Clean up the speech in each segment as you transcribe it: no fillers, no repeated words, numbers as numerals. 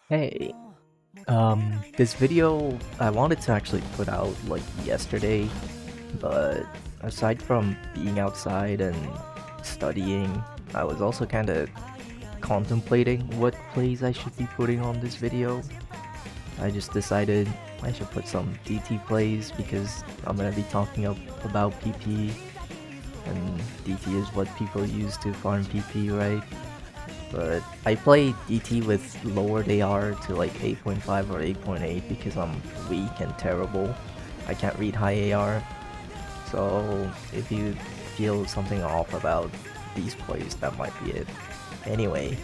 Hey, this video I wanted to actually put out like yesterday, but aside from being outside and studying, I was also kind of contemplating what plays I should be putting on this video. I just decided I should put some DT plays because I'm gonna be talking about PP, and DT is what people use to farm PP, right? But I play DT with lowered AR to like 8.5 or 8.8 because I'm weak and terrible. I can't read high AR. So if you feel something off about these plays, that might be it. Anyway,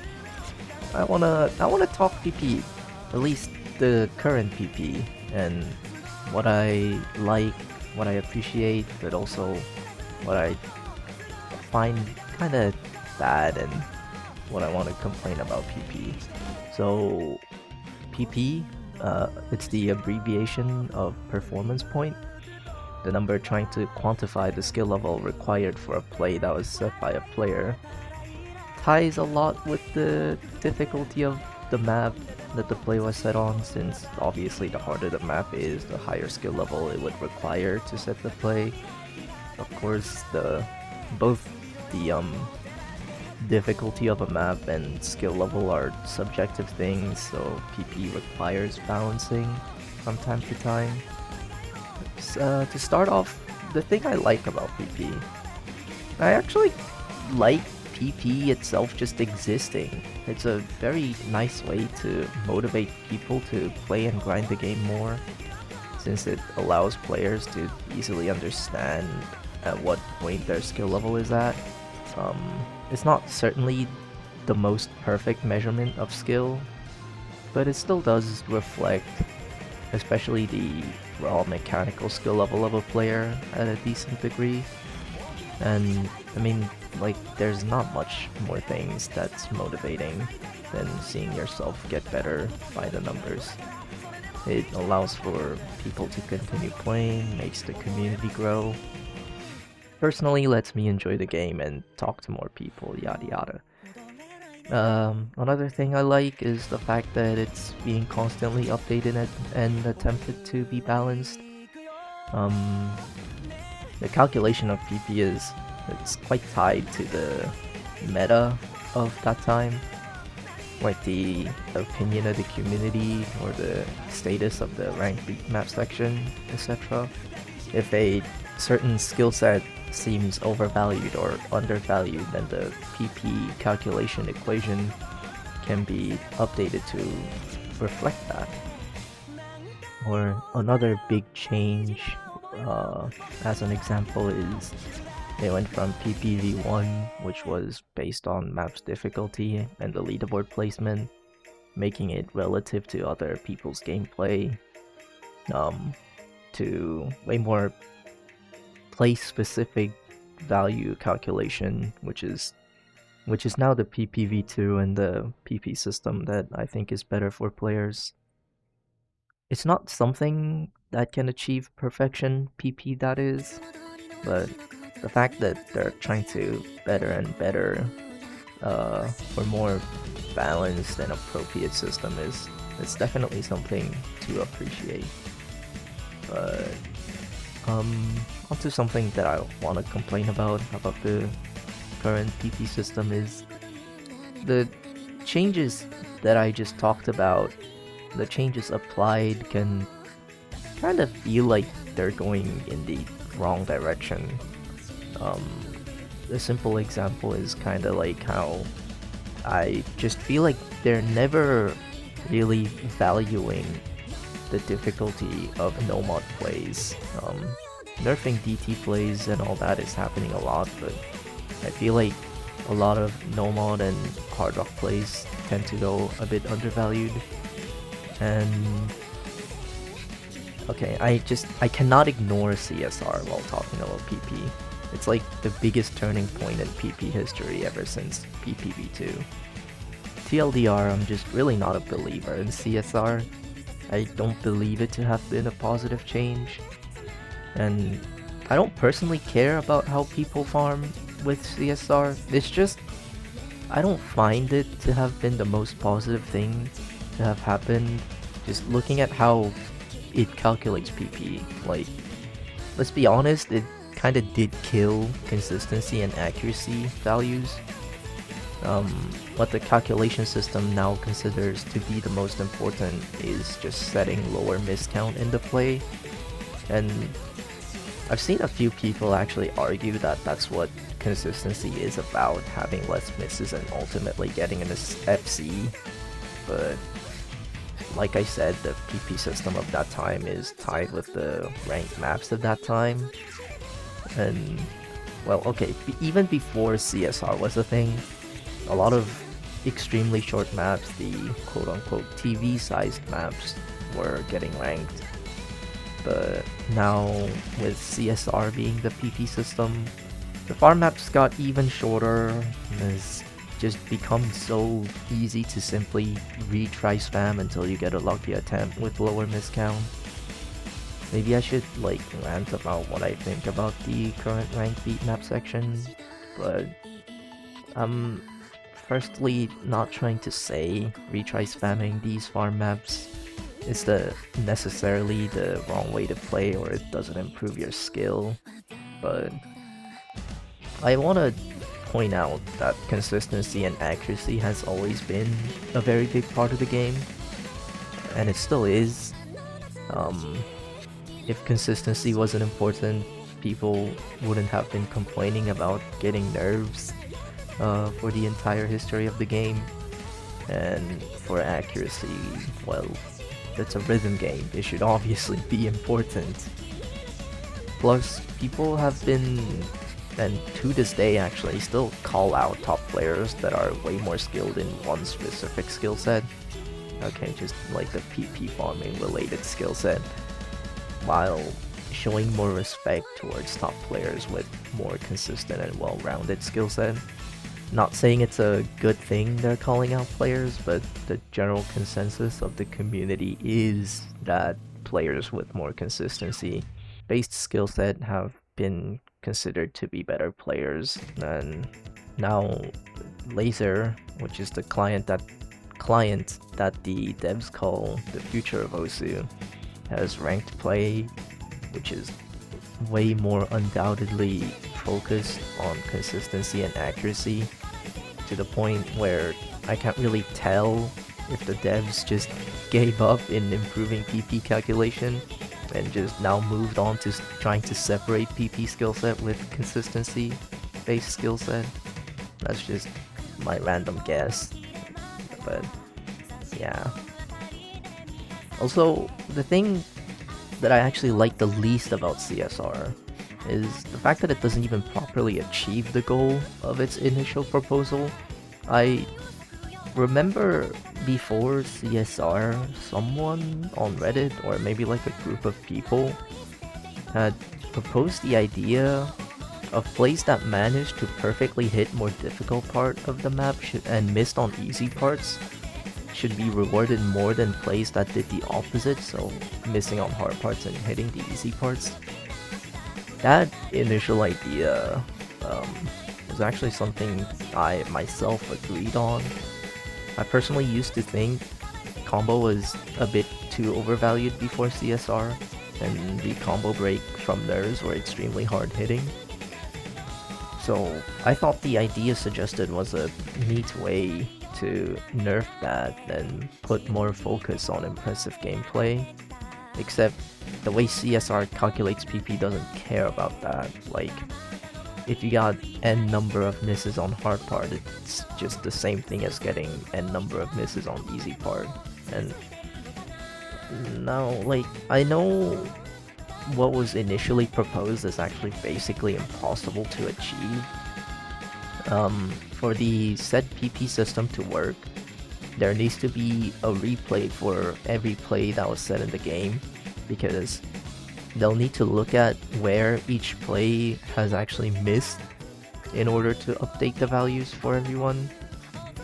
I wanna talk PP, at least the current PP, and what I like, what I appreciate, but also what I find kind of bad and what I want to complain about PP. So PP, it's the abbreviation of performance point, the number trying to quantify the skill level required for a play that was set by a player. Ties a lot with the difficulty of the map that the play was set on, since obviously the harder the map is, the higher skill level it would require to set the play. Of course, both the difficulty of a map and skill level are subjective things, so PP requires balancing from time to time. To start off, the thing I like about PP, I actually like PP itself just existing. It's a very nice way to motivate people to play and grind the game more, since it allows players to easily understand at what point their skill level is at. Um, it's not certainly the most perfect measurement of skill, but it still does reflect, especially the raw mechanical skill level of a player at a decent degree. And I mean, like, there's not much more things that's motivating than seeing yourself get better by the numbers. It allows for people to continue playing, makes the community grow, personally lets me enjoy the game and talk to more people, yada yada. Another thing I like is the fact that it's being constantly updated and attempted to be balanced. Um, the calculation of PP it's quite tied to the meta of that time, like the opinion of the community or the status of the ranked map section, etc. If a certain skill set seems overvalued or undervalued, then the PP calculation equation can be updated to reflect that. Or another big change, as an example, is they went from PPV1, which was based on map's difficulty and the leaderboard placement, making it relative to other people's gameplay, to way more place-specific value calculation, which is now the PPV2 and the PP system that I think is better for players. It's not something that can achieve perfection, PP that is, but the fact that they're trying to better and better for more balanced and appropriate system is it's definitely something to appreciate. But onto something that I want to complain about the current PP system is the changes that I just talked about. The changes applied can kind of feel like they're going in the wrong direction. Um, a simple example is kind of like how I just feel like they're never really valuing the difficulty of no-mod plays. Nerfing DT plays and all that is happening a lot, but I feel like a lot of no-mod and hard rock plays tend to go a bit undervalued. And okay, I cannot ignore CSR while talking about PP. It's like the biggest turning point in PP history ever since PPV2. TLDR, I'm just really not a believer in CSR. I don't believe it to have been a positive change, and I don't personally care about how people farm with CSR. It's just I don't find it to have been the most positive thing to have happened. Just looking at how it calculates PP, like, let's be honest, it kind of did kill consistency and accuracy values. What the calculation system now considers to be the most important is just setting lower miss count into play, and I've seen a few people actually argue that that's what consistency is about, having less misses and ultimately getting an FC, but like I said, the PP system of that time is tied with the ranked maps of that time, and well, okay, even before CSR was a thing, a lot of extremely short maps, the quote-unquote TV-sized maps, were getting ranked. But now, with CSR being the PP system, the farm maps got even shorter, and it's just become so easy to simply retry spam until you get a lucky attempt with lower miss count. Maybe I should like rant about what I think about the current ranked beat map section, but I'm firstly not trying to say retry spamming these farm maps is necessarily the wrong way to play or it doesn't improve your skill, but I want to point out that consistency and accuracy has always been a very big part of the game, and it still is. If consistency wasn't important, people wouldn't have been complaining about getting nerfs for the entire history of the game. And for accuracy, well, it's a rhythm game, it should obviously be important. Plus, people have been, and to this day actually, still call out top players that are way more skilled in one specific skill set. Okay, just like the PP farming related skill set, while showing more respect towards top players with more consistent and well-rounded skill set. Not saying it's a good thing they're calling out players, but the general consensus of the community is that players with more consistency based skill set have been considered to be better players. And now Laser, which is the client that the devs call the future of Osu, has ranked play, which is way more undoubtedly focused on consistency and accuracy, to the point where I can't really tell if the devs just gave up in improving PP calculation and just now moved on to trying to separate PP skill set with consistency based skill set. That's just my random guess, but yeah. Also, the thing that I actually like the least about CSR is the fact that it doesn't even properly achieve the goal of its initial proposal. I remember before CSR, someone on Reddit, or maybe like a group of people, had proposed the idea of plays that managed to perfectly hit more difficult part of the map and missed on easy parts should be rewarded more than plays that did the opposite, so missing on hard parts and hitting the easy parts. That initial idea was actually something I myself agreed on. I personally used to think combo was a bit too overvalued before CSR, and the combo break from nerfs were extremely hard hitting. So I thought the idea suggested was a neat way to nerf that and put more focus on impressive gameplay. Except the way CSR calculates PP doesn't care about that. Like, if you got n number of misses on hard part, it's just the same thing as getting n number of misses on easy part. And now, like, I know what was initially proposed is actually basically impossible to achieve. For the said PP system to work, there needs to be a replay for every play that was said in the game, because they'll need to look at where each play has actually missed in order to update the values for everyone.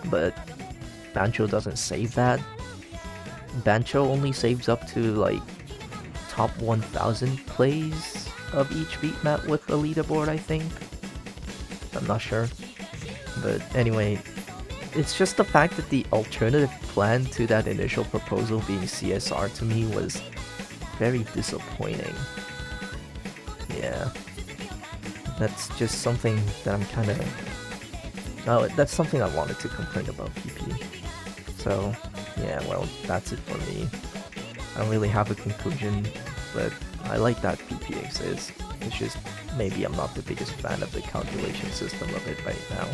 But Bancho doesn't save that. Bancho only saves up to like top 1000 plays of each beat map with the leaderboard, I think. I'm not sure. But anyway, it's just the fact that the alternative plan to that initial proposal being CSR to me was very disappointing. Yeah. That's just something that I'm kind of... Oh, that's something I wanted to complain about, PP. So, yeah, well, that's it for me. I don't really have a conclusion, but I like that PP exists. It's just maybe I'm not the biggest fan of the calculation system of it right now.